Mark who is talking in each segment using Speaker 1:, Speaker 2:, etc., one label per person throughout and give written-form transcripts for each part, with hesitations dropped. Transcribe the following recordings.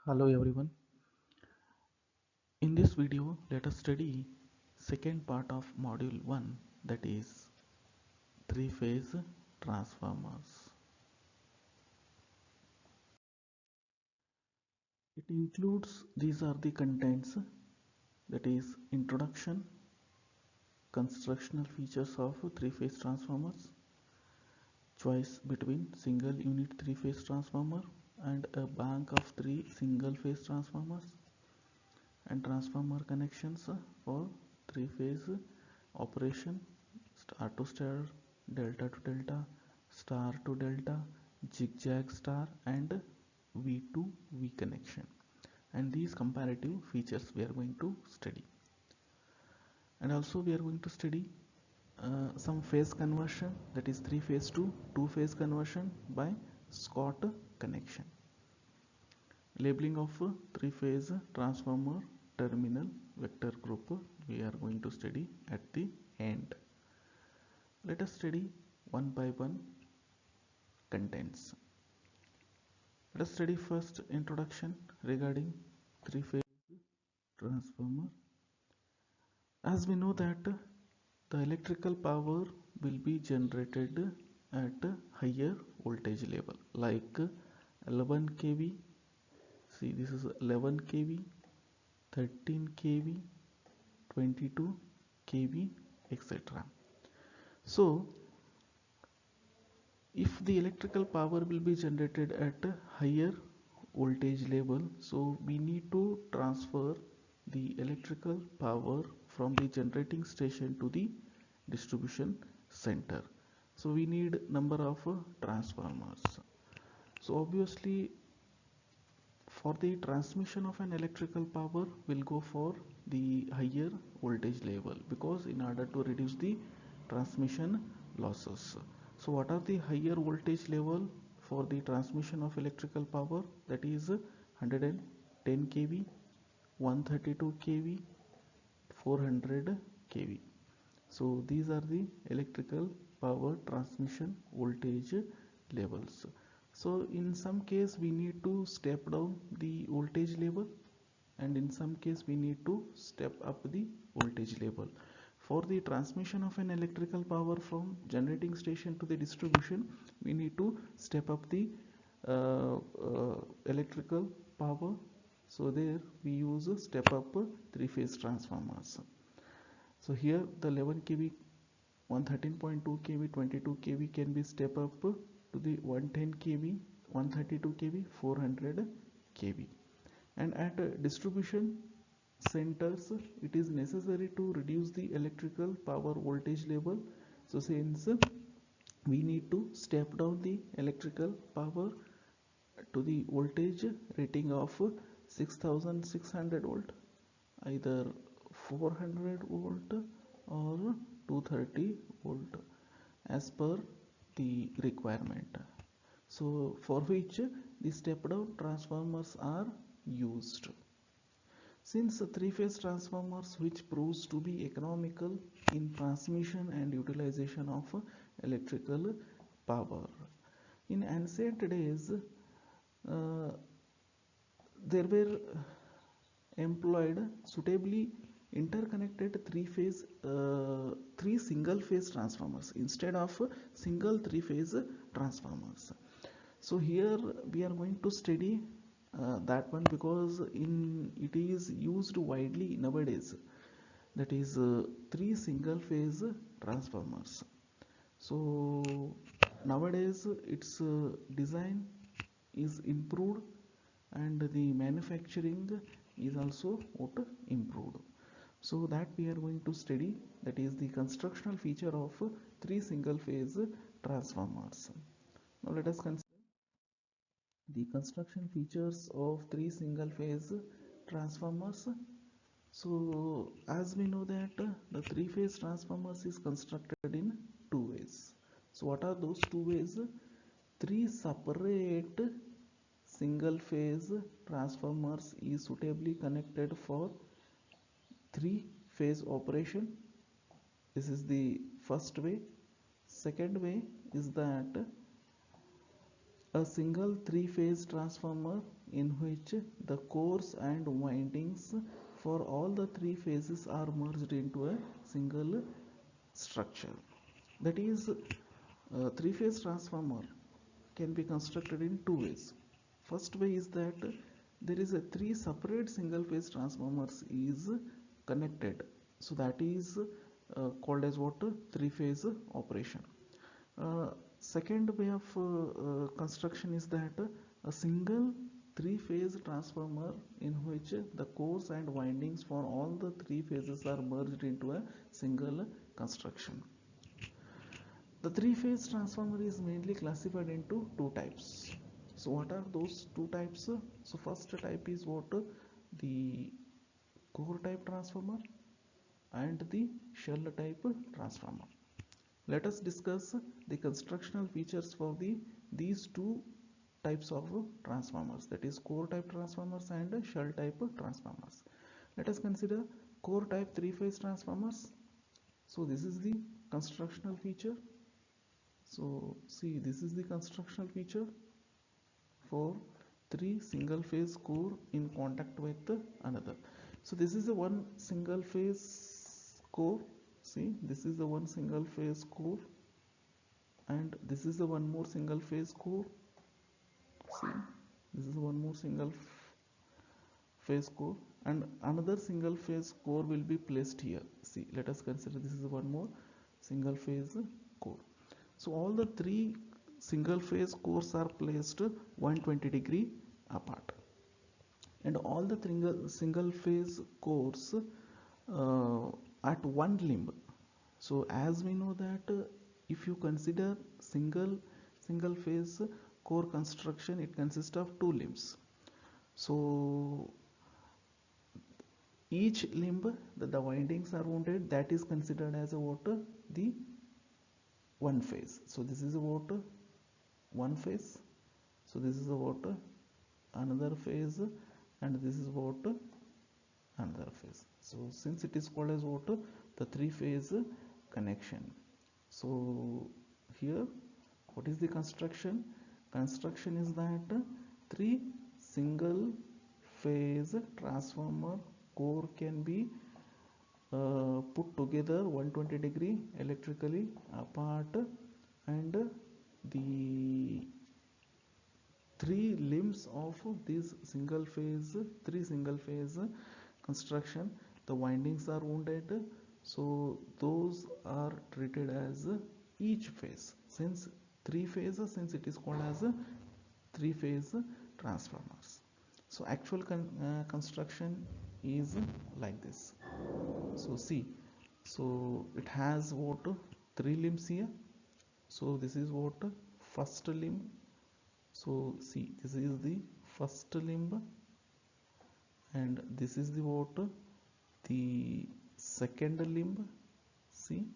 Speaker 1: Hello everyone. In this video, let us study second part of module 1, that is three-phase transformers. It includes these are the contents, that is introduction, constructional features of three-phase transformers, choice between single unit three-phase transformer and a bank of three single-phase transformers, and transformer connections for three-phase operation, star to star, delta to delta, star to delta, zigzag star, and V to V connection. And these comparative features we are going to study. And also we are going to study some phase conversion, that is three phase to two phase conversion by Scott connection. Labeling of three phase transformer terminal vector group we are going to study at the end. Let us study one by one contents. Let us study first introduction regarding three phase transformer. As we know that the electrical power will be generated at higher voltage level like 11 kV. See, this is 11 kV, 13 kV, 22 kV, etc. So if the electrical power will be generated at a higher voltage level, so we need to transfer the electrical power from the generating station to the distribution center. So we need number of transformers. So obviously for the transmission of an electrical power will go for the higher voltage level, because in order to reduce the transmission losses. So what are the higher voltage level for the transmission of electrical power? That is 110 kV, 132 kV, 400 kV. So these are the electrical power transmission voltage levels. So in some case we need to step down the voltage level, and in some case we need to step up the voltage level. For the transmission of an electrical power from generating station to the distribution, we need to step up the electrical power. So there we use step up three-phase transformers. So here the 11 kV, 113.2 kV, 22 kV can be step up to the 110 kV, 132 kV, 400 kV. And at distribution centers, it is necessary to reduce the electrical power voltage level. So since we need to step down the electrical power to the voltage rating of 6600 volt, either 400 volt or 230 volt as per the requirement. So for which the step down transformers are used. Since three-phase transformers which proves to be economical in transmission and utilization of electrical power. In ancient days, there were employed suitably interconnected three single phase transformers instead of single three phase transformers. So here we are going to study that one, because it is used widely nowadays, that is three single phase transformers. So nowadays its design is improved and the manufacturing is also improved. So that we are going to study, that is the constructional feature of three single phase transformers. Now let us consider the construction features of three single phase transformers. So as we know that the three phase transformers is constructed in two ways. So what are those two ways? Three separate single phase transformers is suitably connected for three phase operation. This is the first way. Second way is that a single three-phase transformer in which the cores and windings for all the three phases are merged into a single structure. That is, a three-phase transformer can be constructed in two ways. First way is that there is a three separate single-phase transformers is connected. So that is called as what? Three-phase operation. Second way of construction is that a single three-phase transformer in which the cores and windings for all the three phases are merged into a single construction. The three-phase transformer is mainly classified into two types. So what are those two types? So first type is what? The core type transformer and the shell type transformer. Let us discuss the constructional features for these two types of transformers, that is core type transformers and shell type transformers. Let us consider core type three-phase transformers. So this is the constructional feature. So see, this is the constructional feature for three single phase core in contact with another. So this is the one single phase core. See, this is the one single phase core, and this is the one more single phase core. See, this is one more single phase core, and another single phase core will be placed here. See, let us consider this is one more single phase core. So all the three single phase cores are placed 120-degree apart, and all the single phase cores at one limb. So as we know that if you consider single phase core construction, it consists of two limbs. So each limb, the windings are wounded, that is considered as a what? The one phase. So this is a what? One phase. So this is a what? Another phase, and this is what? Another phase. So since it is called as what? The three phase connection. So here, what is the construction? Construction is that three single phase transformer core can be put together 120-degree electrically apart, and the three limbs of this three single phase construction, the windings are wounded, so those are treated as each phase. Since three phases, since it is called as three phase transformers. So actual construction is like this. So see, so it has what? Three limbs here. So this is what? First limb. So see, this is the first limb, and this is the what? The second limb. See,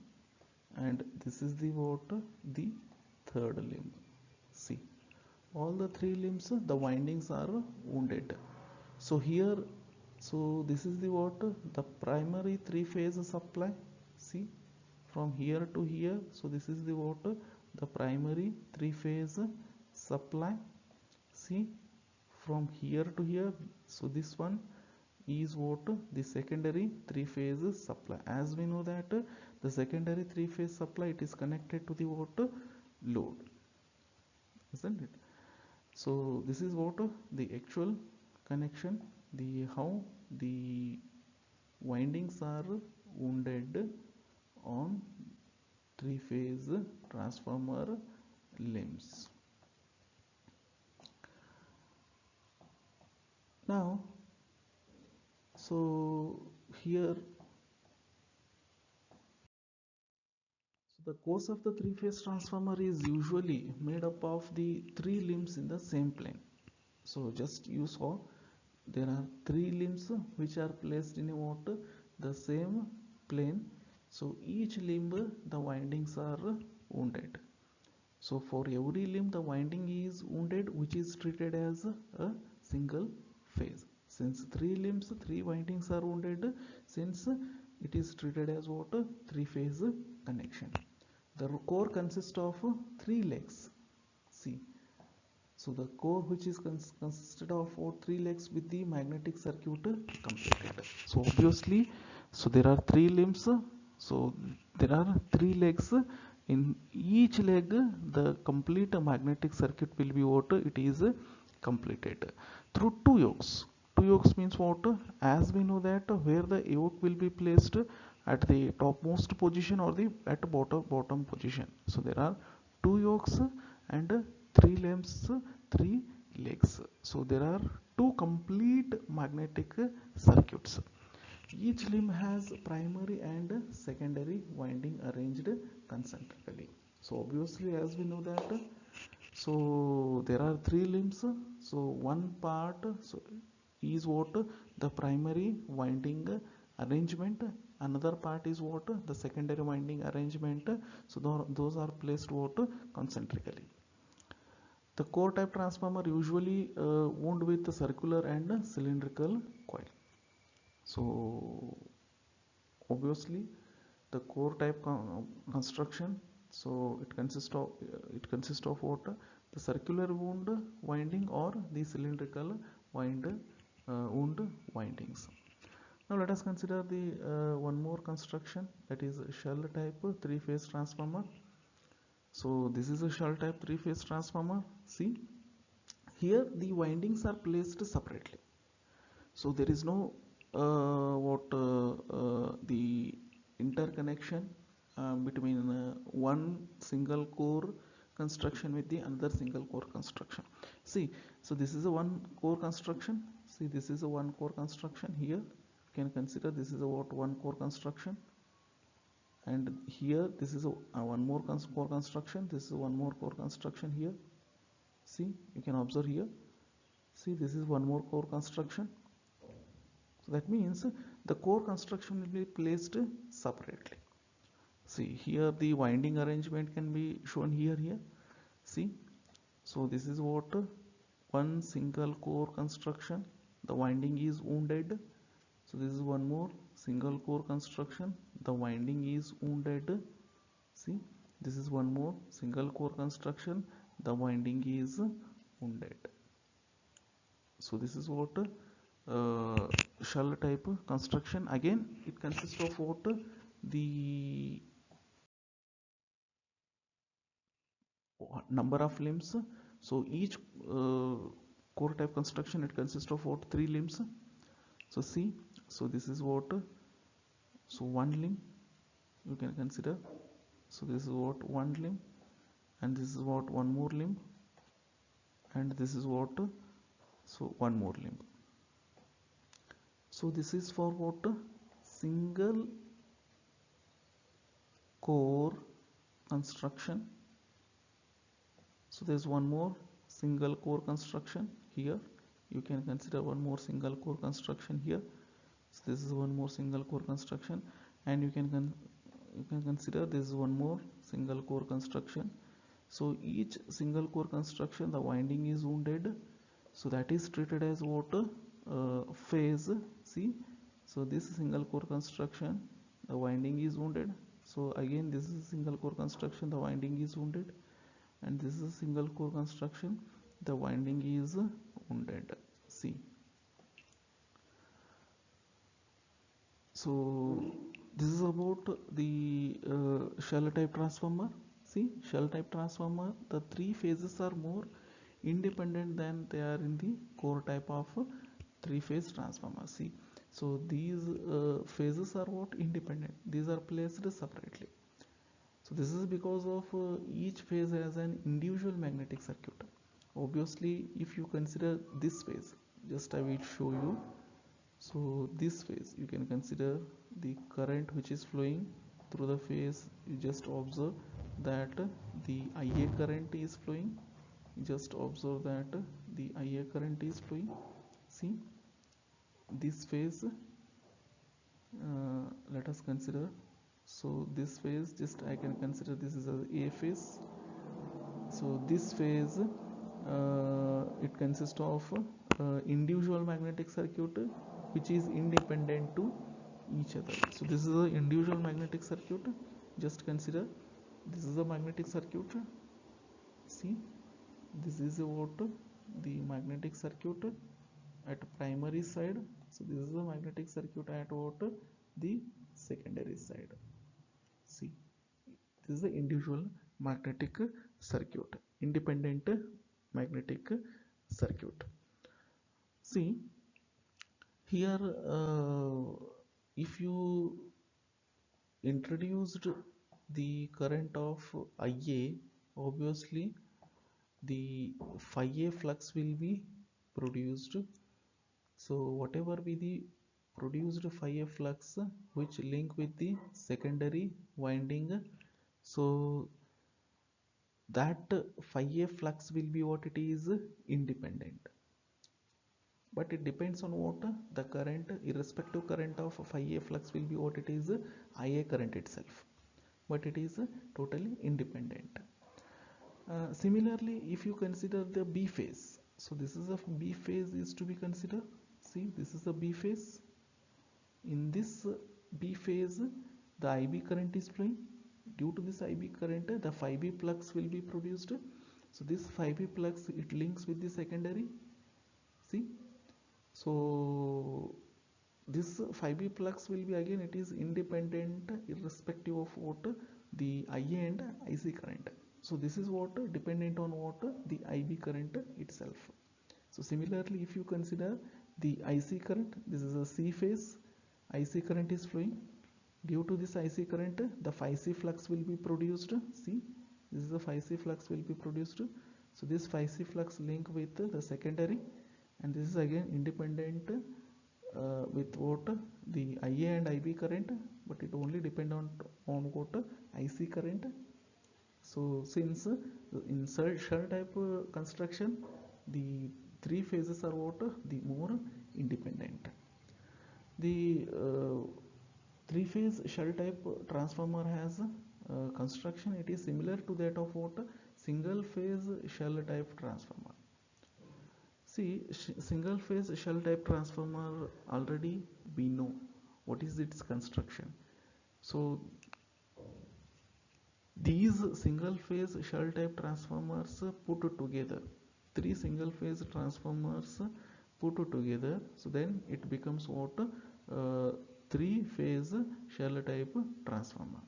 Speaker 1: and this is the what? The third limb. See, all the three limbs, the windings are wounded. So here, so this is the what? The primary three phase supply. See, from here to here, so this is the what? The primary three phase supply. See, from here to here, so this one is what? The secondary three phase supply. As we know that the secondary three phase supply, it is connected to the what? Load, isn't it? So this is what? The actual connection, the how the windings are wounded on three phase transformer limbs. Now, so here, so the course of the three phase transformer is usually made up of the three limbs in the same plane. So just you saw there are three limbs which are placed in a what? The same plane. So each limb, the windings are wounded. So for every limb, the winding is wounded, which is treated as a single phase. Since three limbs, three windings are wounded, since it is treated as what? Three phase connection. The core consists of three legs. See, So the core, which is consisted of three legs with the magnetic circuit completed. So obviously, so there are three limbs. So there are three legs. In each leg, the complete magnetic circuit will be what? It is completed through two yokes. Two yokes means what? As we know that where the yoke will be placed at the topmost position or the at bottom position. So there are two yokes and three limbs, three legs. So there are two complete magnetic circuits. Each limb has primary and secondary winding arranged concentrically. So obviously, as we know that, so there are three limbs. So one part is what? The primary winding arrangement. Another part is what? The secondary winding arrangement. So those are placed what? Concentrically. The core type transformer usually wound with a circular and cylindrical coil. So obviously the core type construction, so it consists of what? The circular wound winding or the cylindrical wound windings. Now let us consider the one more construction, that is shell type three phase transformer. So this is a shell type three phase transformer. See, here the windings are placed separately. So there is no the interconnection between one single core construction with the another single core construction. See, so this is a one core construction. See, this is a one core construction. Here you can consider this is a one core construction, and here this is a one more core construction. This is one more core construction here. See, you can observe here. See, this is one more core construction. So that means the core construction will be placed separately. See, here the winding arrangement can be shown here. See, so this is what? One single core construction. The winding is wounded. So this is one more single core construction. The winding is wounded. See, this is one more single core construction. The winding is wounded. So this is what shell type construction. Again, it consists of what? The number of limbs. So each core type construction, it consists of what? Three limbs. So see, so this is what? So one limb you can consider. So this is what? One limb, and this is what? One more limb, and this is what? So one more limb. So this is for what? Single core construction. So there's one more single core construction here. You can consider one more single core construction here. So this is one more single core construction, and you can consider this is one more single core construction. So each single core construction, the winding is wounded. So that is treated as what? Phase. See, so this single core construction, the winding is wounded. So again, this is a single core construction, the winding is wounded, and this is a single core construction, the winding is wounded. See, so this is about the shell type transformer. See, shell type transformer, the three phases are more independent than they are in the core type of three phase transformer. See, so these phases are what? Independent. These are placed separately. So this is because of each phase has an individual magnetic circuit. Obviously, if you consider this phase, just I will show you. So this phase, you can consider the current which is flowing through the phase. You just observe that the IA current is flowing. You just observe that the IA current is flowing. See, this phase, let us consider. So this phase, just I can consider this is a phase. So this phase, it consists of individual magnetic circuit which is independent to each other. So this is an individual magnetic circuit. Just consider this is a magnetic circuit. See, this is what the magnetic circuit at primary side. So this is the magnetic circuit at what the secondary side. See, this is the individual magnetic circuit, independent magnetic circuit. See here, if you introduced the current of IA, obviously the phi A flux will be produced. So whatever be the produced phi A flux which link with the secondary winding, so that phi A flux will be what it is, independent. But it depends on what the current, irrespective current of phi A flux will be what it is, IA current itself, but it is totally independent. Similarly, if you consider the B phase, so this is a B phase is to be considered. See, this is the B phase. In this B phase, the IB current is flowing. Due to this IB current, the phi B flux will be produced. So this phi B flux, it links with the secondary. See, so this phi B flux will be, again it is independent irrespective of what the IA and IC current. So this is what dependent on what the IB current itself. So similarly, if you consider the IC current, this is a C phase, IC current is flowing. Due to this IC current, the phi C flux will be produced. See, this is the phi C flux will be produced. So this phi C flux link with the secondary, and this is again independent with what the IA and IB current, but it only depend on what IC current. So since in shell type construction, the three phases are what the more independent. The three phase shell type transformer has construction, it is similar to that of what single phase shell type transformer. See, single phase shell type transformer, already we know what is its construction. So these single phase shell type transformers put together, three single phase transformers put together, so then it becomes what, three phase shell type transformer.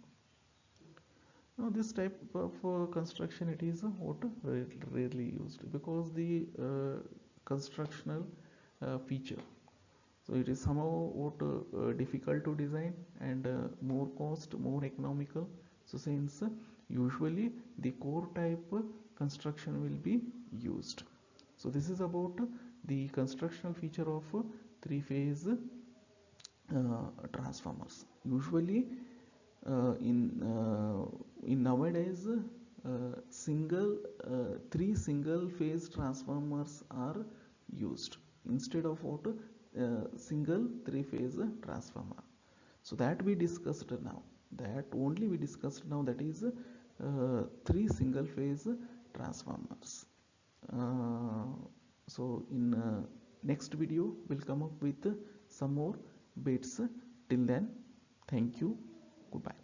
Speaker 1: Now this type of construction, it is what rarely used, because the constructional feature, so it is somehow what difficult to design, and more cost, more economical. So since usually the core type construction will be used. So this is about the constructional feature of three phase transformers. Usually in nowadays, three single phase transformers are used instead of what, single three phase transformer. So that we discussed now, that only we discussed now, that is three single phase transformers. So in next video we'll come up with some more bits. Till then, thank you, goodbye.